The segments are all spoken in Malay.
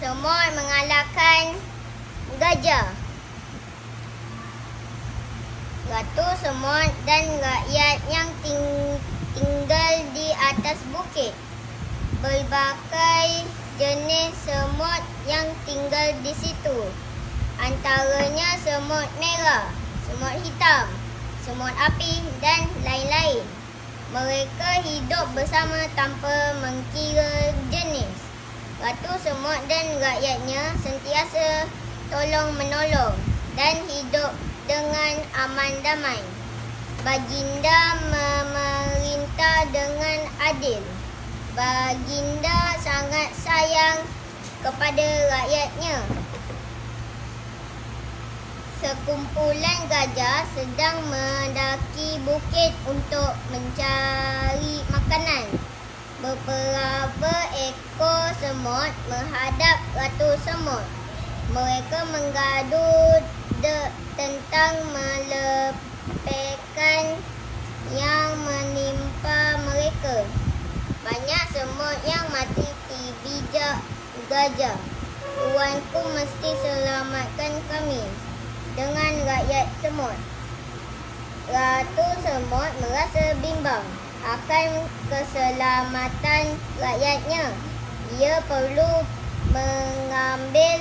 semut mengalahkan gajah. Ratu semut dan rakyat yang tinggal di atas bukit. Berbagai jenis semut yang tinggal di situ. Antaranya semut merah, semut hitam, semut api dan lain-lain. Mereka hidup bersama tanpa mengkira jenis. Ratu semut dan rakyatnya sentiasa tolong-menolong dan hidup dengan aman damai. Baginda memerintah dengan adil. Baginda sangat sayang kepada rakyatnya. Sekumpulan gajah sedang mendaki bukit untuk mencari makanan. Beberapa ekor semut menghadap Ratu Semut. Mereka menggaduh tentang melepekan yang menimpa mereka. Banyak semut yang mati dibijak gajah. Tuanku mesti selamatkan kami dengan rakyat semut. Ratu Semut merasa bimbang akan keselamatan rakyatnya. Ia perlu mengambil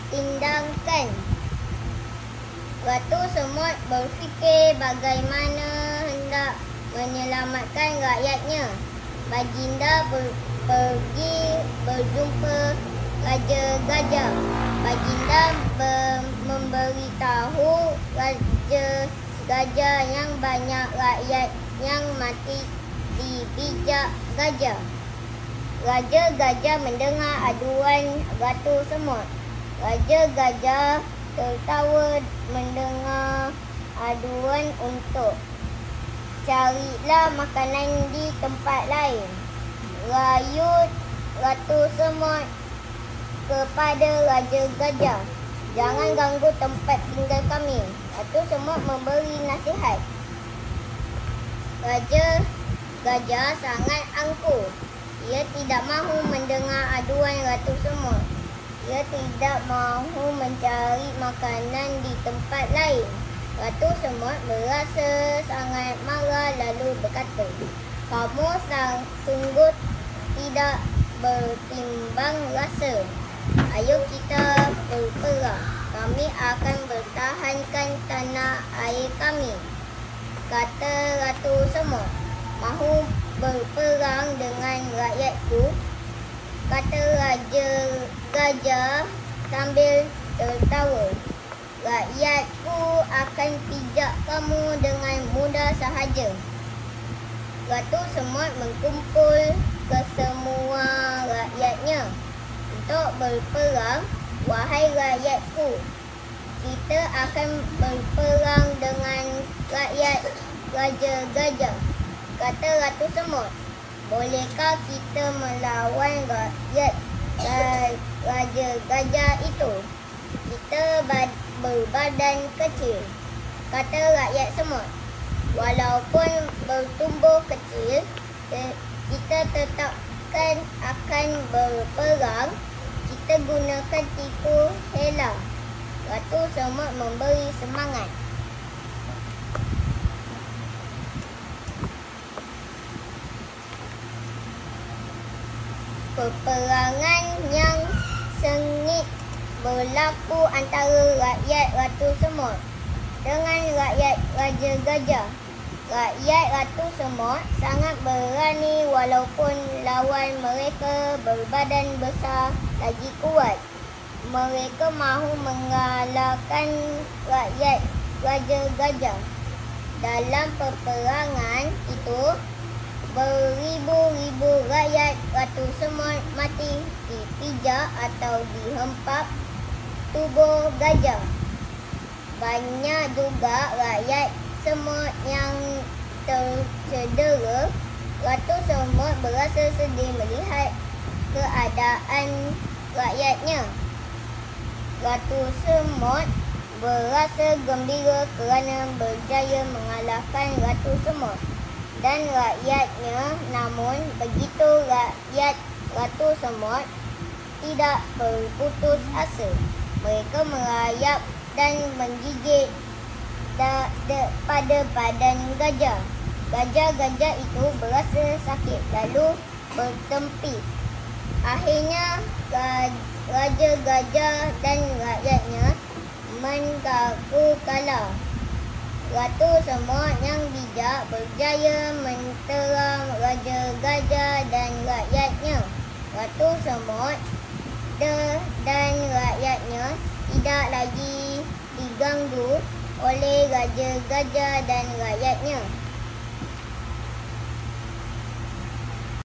tindakan. Ratu Semut berfikir bagaimana hendak menyelamatkan rakyatnya. Baginda pergi berjumpa Raja Gajah. Baginda memberitahu Raja Gajah yang banyak rakyat yang mati dibijak gajah. Raja Gajah mendengar aduan Ratu Semut. Raja Gajah tertawa mendengar aduan untuk carilah makanan di tempat lain. Rayut Ratu Semut kepada Raja Gajah, jangan ganggu tempat tinggal kami. Ratu Semut memberi nasihat. Raja Gajah sangat angkuh. Ia tidak mahu mendengar aduan Ratu Semut. Ia tidak mahu mencari makanan di tempat lain. Ratu Semut merasa sangat marah lalu berkata, "Kamu sungguh tidak bertimbang rasa. Ayo kita berperang. Kami akan bertahankan tanah air kami." Kata Ratu Semut, "Mahu berperang dengan rakyatku?" Kata Raja Gajah sambil tertawa, "Rakyatku akan pijak kamu dengan mudah sahaja." Ratu Semut mengkumpul kesemua rakyatnya untuk berperang. "Wahai rakyatku, kita akan berperang dengan rakyat Raja Gajah," kata Ratu Semut. "Bolehkah kita melawan rakyat Raja Gajah itu? Kita berbadan kecil," kata rakyat semut. "Walaupun bertumbuh kecil, kita tetapkan akan berperang. Kita gunakan tipu hela." Ratu Semut memberi semangat. Peperangan yang sengit berlaku antara rakyat Ratu Semut dengan rakyat Raja Gajah. Rakyat Ratu Semut sangat berani walaupun lawan mereka berbadan besar lagi kuat. Mereka mahu mengalahkan rakyat Raja Gajah. Dalam peperangan itu, beribu-ribu rakyat Ratu Semut mati dipijak atau dihempap tubuh gajah. Banyak juga rakyat semut yang tercedera. Ratu Semut berasa sedih melihat keadaan rakyatnya. Ratu Semut berasa gembira kerana berjaya mengalahkan Ratu Semut dan rakyatnya. Namun begitu rakyat Ratu Semut tidak berputus asa. Mereka merayap dan menggigit pada badan gajah. Gajah-gajah itu berasa sakit lalu bertempik. Akhirnya Raja Gajah dan rakyatnya mengaku kalah. Ratu Semut yang bijak berjaya menterang Raja Gajah dan rakyatnya. Ratu Semut dan rakyatnya tidak lagi diganggu oleh Raja Gajah dan rakyatnya.